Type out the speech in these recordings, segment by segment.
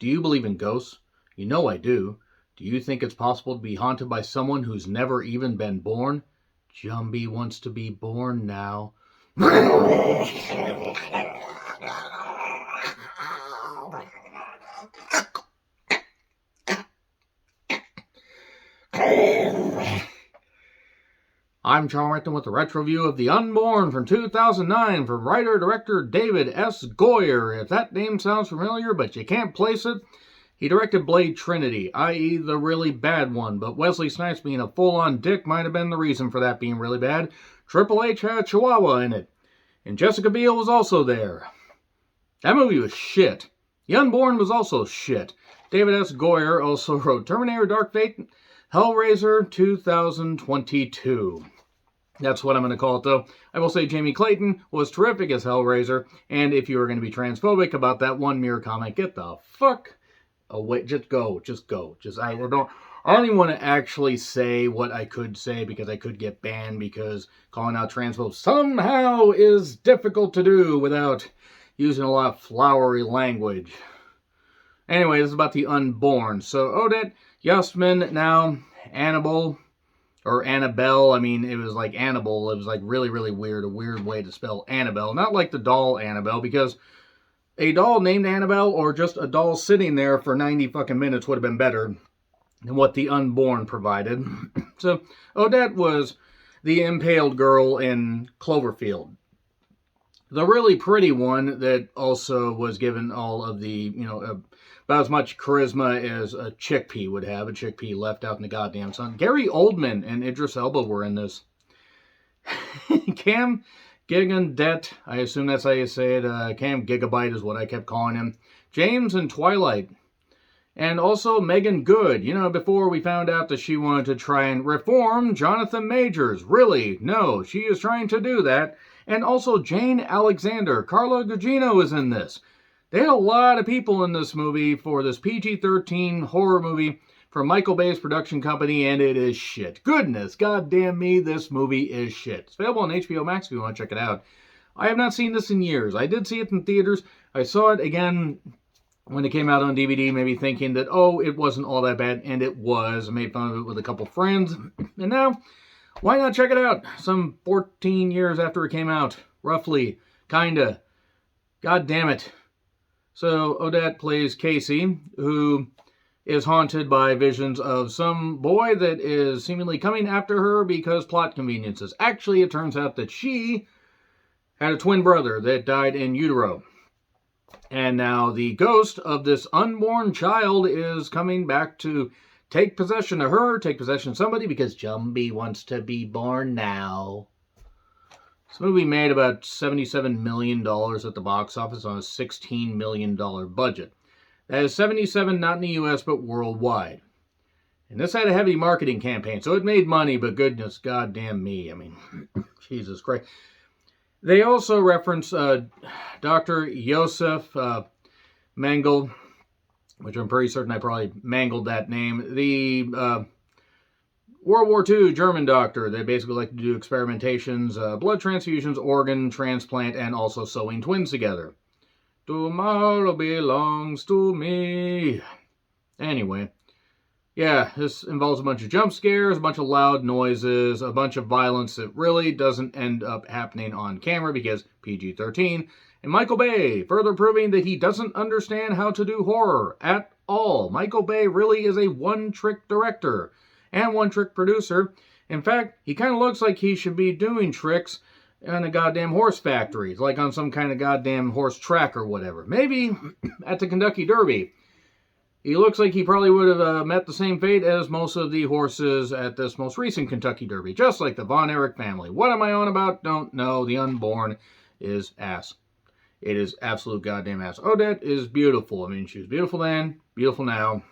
Do you believe in ghosts? You know I do. Do you think it's possible to be haunted by someone who's never even been born? Jumbie wants to be born now. I'm John Renton with a retro review of The Unborn from 2009 from writer-director David S. Goyer. If that name sounds familiar but you can't place it, he directed Blade Trinity, i.e. the really bad one, but Wesley Snipes being a full-on dick might have been the reason for that being really bad. Triple H had Chihuahua in it, and Jessica Biel was also there. That movie was shit. The Unborn was also shit. David S. Goyer also wrote Terminator Dark Fate, Hellraiser 2022. That's what I'm going to call it, though. I will say Jamie Clayton was terrific as Hellraiser, and if you are going to be transphobic about that one mirror comment, get the fuck away. Just go. I don't even want to actually say what I could say because I could get banned because calling out transphobes somehow is difficult to do without using a lot of flowery language. Anyway, this is about The Unborn. So Odette Yustman, now Annabelle, or Annabelle. I mean, it was like Annabelle. It was like really, really weird. A weird way to spell Annabelle. Not like the doll Annabelle, because a doll named Annabelle or just a doll sitting there for 90 fucking minutes would have been better than what The Unborn provided. So Odette was the impaled girl in Cloverfield. The really pretty one that also was given all of the, about as much charisma as a chickpea would have. A chickpea left out in the goddamn sun. Gary Oldman and Idris Elba were in this. Cam Gigandet, I assume that's how you say it. Cam Gigabyte is what I kept calling him. James and Twilight. And also Megan Good. Before we found out that she wanted to try and reform Jonathan Majors. Really? No, she is trying to do that. And also Jane Alexander. Carla Gugino is in this. They had a lot of people in this movie for this PG-13 horror movie from Michael Bay's production company, and it is shit. Goodness, goddamn me, this movie is shit. It's available on HBO Max if you want to check it out. I have not seen this in years. I did see it in theaters. I saw it again when it came out on DVD, maybe thinking that, it wasn't all that bad, and it was. I made fun of it with a couple friends, and now, why not check it out? Some 14 years after it came out, roughly, kinda. God damn it. So Odette plays Casey, who is haunted by visions of some boy that is seemingly coming after her because plot conveniences. Actually, it turns out that she had a twin brother that died in utero. And now the ghost of this unborn child is coming back to take possession of her, take possession of somebody, because Jumbie wants to be born now. This movie made about $77 million at the box office on a $16 million budget. That is 77 not in the US, but worldwide. And this had a heavy marketing campaign, so it made money, but goodness goddamn me. I mean, Jesus Christ. They also reference Dr. Josef Mengele, which I'm pretty certain I probably mangled that name. The World War II German doctor. They basically like to do experimentations, blood transfusions, organ transplant, and also sewing twins together. Tomorrow belongs to me. Anyway, yeah, this involves a bunch of jump scares, a bunch of loud noises, a bunch of violence that really doesn't end up happening on camera because PG-13. And Michael Bay, further proving that he doesn't understand how to do horror at all. Michael Bay really is a one-trick director and one-trick producer. In fact, he kind of looks like he should be doing tricks in a goddamn horse factory, like on some kind of goddamn horse track or whatever. Maybe at the Kentucky Derby. He looks like he probably would have met the same fate as most of the horses at this most recent Kentucky Derby, just like the Von Erich family. What am I on about? Don't know. The Unborn is ass. It is absolute goddamn ass. Odette is beautiful. I mean, she was beautiful then, beautiful now.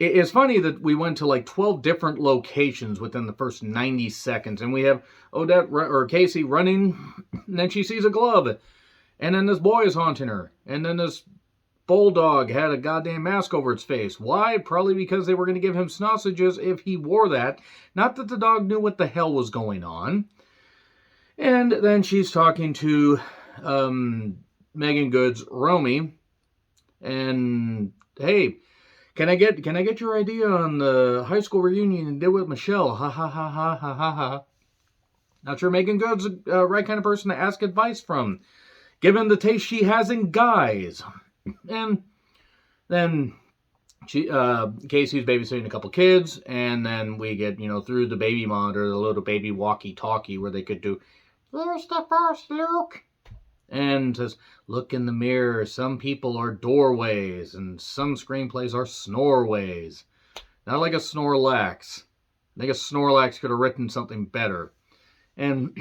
It's funny that we went to like 12 different locations within the first 90 seconds. And we have Odette, or Casey, running, and then she sees a glove. And then this boy is haunting her. And then this bulldog had a goddamn mask over its face. Why? Probably because they were going to give him sausages if he wore that. Not that the dog knew what the hell was going on. And then she's talking to Megan Good's Romy. And hey, can I get your idea on the high school reunion you did with Michelle? Ha ha ha ha ha ha ha. Not sure Megan Good's the right kind of person to ask advice from, given the taste she has in guys. And then Casey's babysitting a couple kids, and then we get, through the baby monitor, the little baby walkie-talkie where they could do, "Here's the first look," and says, "Look in the mirror. Some people are doorways, and some screenplays are snoreways." Not like a Snorlax. I think a Snorlax could have written something better. And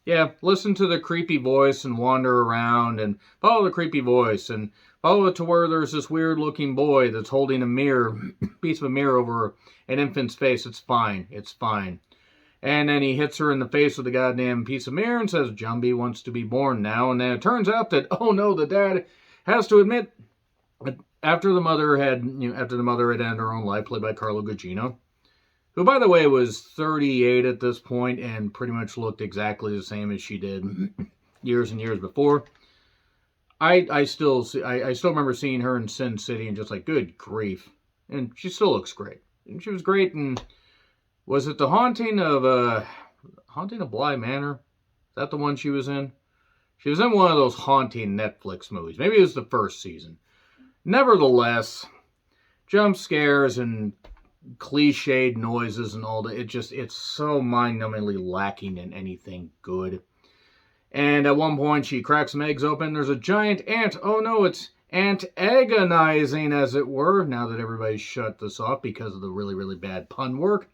yeah, listen to the creepy voice and wander around and follow the creepy voice and follow it to where there's this weird looking boy that's holding a mirror, piece of a mirror over an infant's face. It's fine. It's fine. And then he hits her in the face with a goddamn piece of mirror and says, "Jumby wants to be born now." And then it turns out that, oh no, the dad has to admit, after the mother had ended her own life, played by Carla Gugino, who, by the way, was 38 at this point and pretty much looked exactly the same as she did years and years before. I still remember seeing her in Sin City and just like, good grief. And she still looks great. And she was great in, was it The Haunting of Bly Manor? Is that the one she was in? She was in one of those haunting Netflix movies. Maybe it was the first season. Nevertheless, jump scares and cliched noises and all that, it's so mind-numbingly lacking in anything good. And at one point she cracks some eggs open, there's a giant ant. Oh no, it's ant agonizing, as it were, now that everybody's shut this off because of the really, really bad pun work.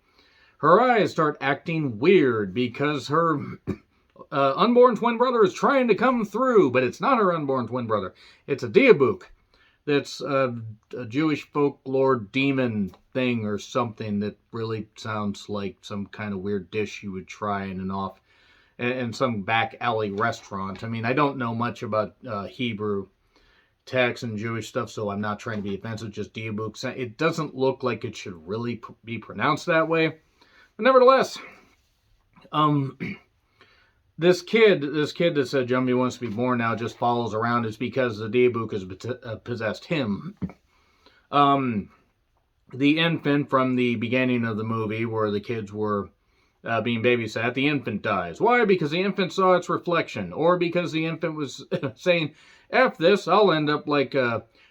Her eyes start acting weird because her unborn twin brother is trying to come through, but it's not her unborn twin brother. It's a Dybbuk. That's a Jewish folklore demon thing or something that really sounds like some kind of weird dish you would try in some back alley restaurant. I mean, I don't know much about Hebrew text and Jewish stuff, so I'm not trying to be offensive. Just Dybbuk. It doesn't look like it should really be pronounced that way. But nevertheless, This kid that said Jumby wants to be born now just follows around is because the Dybbuk has possessed him. The infant from the beginning of the movie, where the kids were being babysat, the infant dies. Why? Because the infant saw its reflection, or because the infant was saying, "F this, I'll end up like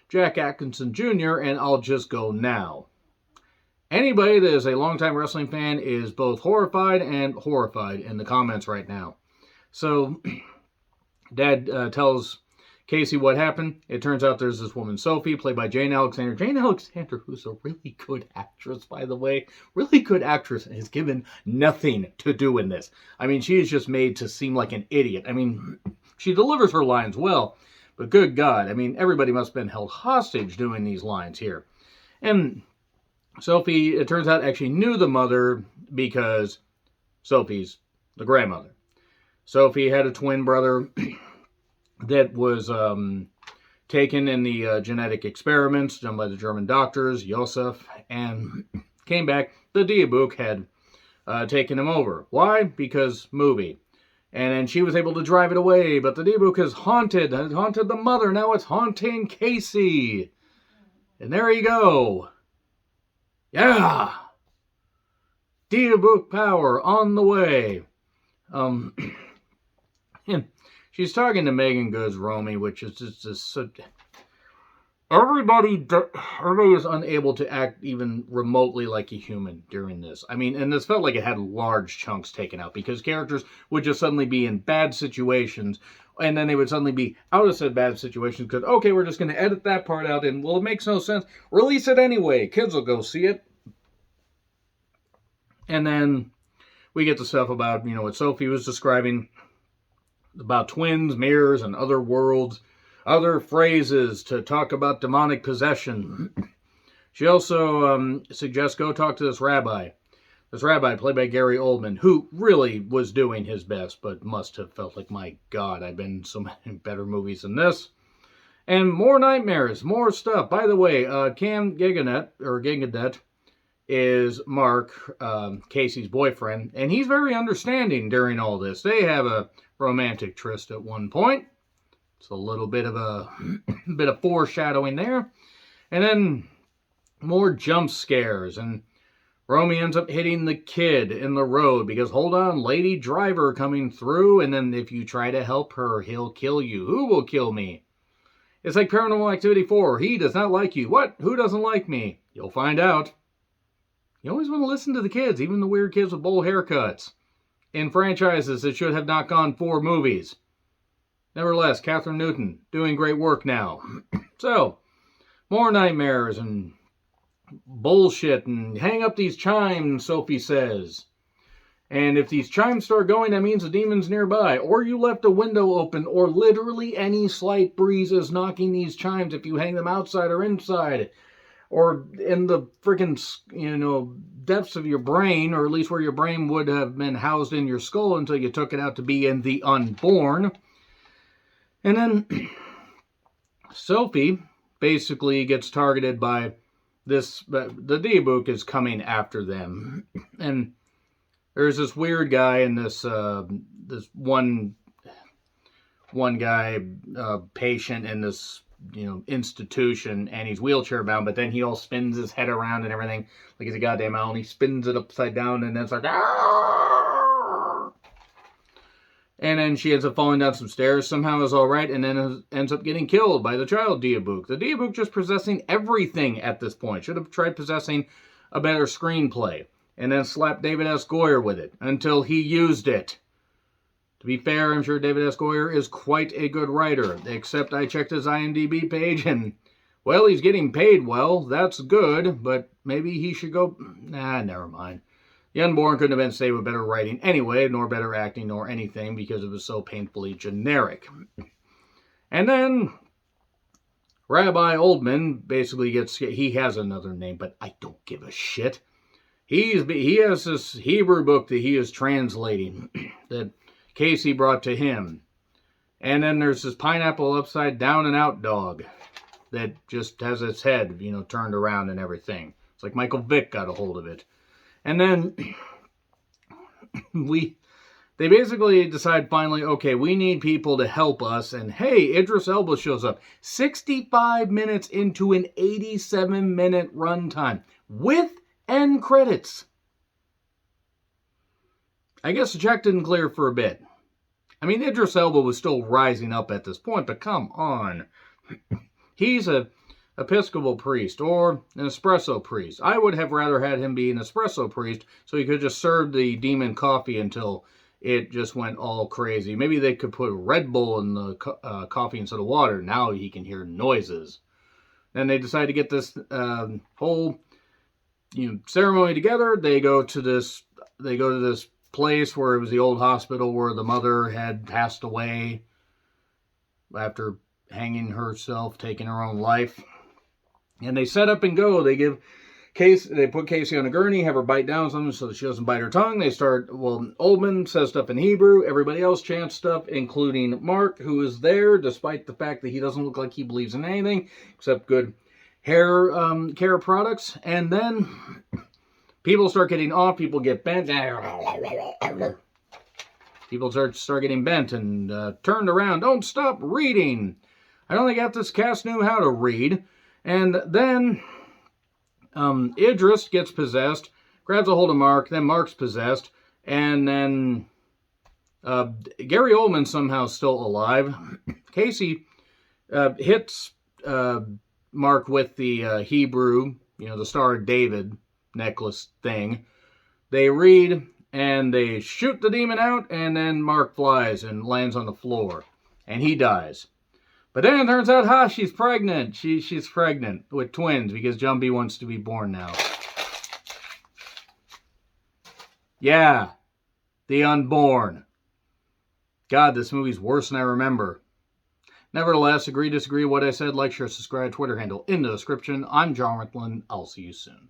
Jack Atkinson Jr. and I'll just go now." Anybody that is a longtime wrestling fan is both horrified and horrified in the comments right now. So, Dad tells Casey what happened. It turns out there's this woman, Sophie, played by Jane Alexander. Jane Alexander, who's a really good actress, by the way. Really good actress, and has given nothing to do in this. I mean, she is just made to seem like an idiot. I mean, she delivers her lines well, but good God. I mean, everybody must have been held hostage doing these lines here. And Sophie, it turns out, actually knew the mother because Sophie's the grandmother. Sophie had a twin brother that was taken in the genetic experiments done by the German doctors, Josef, and came back. The Dybbuk had taken him over. Why? Because movie. And then she was able to drive it away, but the Dybbuk has haunted the mother. Now it's haunting Casey. And there you go. Yeah! Dybbuk power on the way. And she's talking to Megan Good's Romy, which is just so... Everybody is unable to act even remotely like a human during this. I mean, and this felt like it had large chunks taken out, because characters would just suddenly be in bad situations, and then they would suddenly be out of said bad situations because, okay, we're just going to edit that part out, and, well, it makes no sense. Release it anyway. Kids will go see it. And then we get the stuff about, what Sophie was describing about twins, mirrors, and other worlds, other phrases to talk about demonic possession. She also suggests go talk to this rabbi. This rabbi, played by Gary Oldman, who really was doing his best, but must have felt like, my God, I've been in so many better movies than this. And more nightmares, more stuff. By the way, Cam Gigadet is Mark, Casey's boyfriend, and he's very understanding during all this. They have a romantic tryst at one point. It's a little bit of a bit of foreshadowing there. And then more jump scares, and Romy ends up hitting the kid in the road because, hold on, lady driver coming through, and then if you try to help her, he'll kill you. Who will kill me? It's like Paranormal Activity 4. He does not like you. What? Who doesn't like me? You'll find out. You always want to listen to the kids, even the weird kids with bowl haircuts. In franchises that should have not gone 4 movies. Nevertheless, Catherine Newton, doing great work now. So, more nightmares and bullshit, and hang up these chimes, Sophie says. And if these chimes start going, that means the demon's nearby. Or you left a window open, or literally any slight breeze is knocking these chimes if you hang them outside or inside. Or in the freaking, depths of your brain, or at least where your brain would have been housed in your skull until you took it out to be in the Unborn. And then Sophie basically gets targeted by this, the Dybbuk is coming after them. And there's this weird guy in this one guy, patient in this, institution, and he's wheelchair bound, but then he all spins his head around and everything like he's a goddamn owl, and he spins it upside down, and then it's like, Aah! And then she ends up falling down some stairs, somehow is alright, and then ends up getting killed by the child Dybbuk. The Dybbuk just possessing everything at this point. Should have tried possessing a better screenplay, and then slapped David S. Goyer with it, until he used it. To be fair, I'm sure David S. Goyer is quite a good writer, except I checked his IMDb page, and, well, he's getting paid well, that's good, but maybe he should go, never mind. The Unborn couldn't have been saved with better writing anyway, nor better acting, nor anything, because it was so painfully generic. And then Rabbi Oldman basically he has another name, but I don't give a shit. He has this Hebrew book that he is translating, that Casey brought to him. And then there's this pineapple upside down and out dog that just has its head, turned around and everything. It's like Michael Vick got a hold of it. And then they basically decide finally, okay, we need people to help us. And hey, Idris Elba shows up 65 minutes into an 87-minute runtime with end credits. I guess the check didn't clear for a bit. I mean, Idris Elba was still rising up at this point, but come on. He's a Episcopal priest or an espresso priest. I would have rather had him be an espresso priest so he could just serve the demon coffee until it just went all crazy. Maybe they could put Red Bull in the coffee instead of water. Now he can hear noises. Then they decide to get this whole ceremony together. They go to this place where it was the old hospital where the mother had passed away after hanging herself, taking her own life. And they set up and go. They put Casey on a gurney, have her bite down something so that she doesn't bite her tongue. Oldman says stuff in Hebrew. Everybody else chants stuff, including Mark, who is there, despite the fact that he doesn't look like he believes in anything except good hair care products. And then people start getting off. People get bent. People start getting bent and turned around. Don't stop reading. I don't think half this cast knew how to read. And then Idris gets possessed, grabs a hold of Mark, then Mark's possessed, and then Gary Oldman's somehow still alive. Casey hits Mark with the Hebrew, the Star of David necklace thing. They read, and they shoot the demon out, and then Mark flies and lands on the floor, and he dies. But then it turns out, she's pregnant. She's pregnant with twins because Jumbie wants to be born now. Yeah, the Unborn. God, this movie's worse than I remember. Nevertheless, agree, disagree, what I said, like, share, subscribe, Twitter handle in the description. I'm John Rickland. I'll see you soon.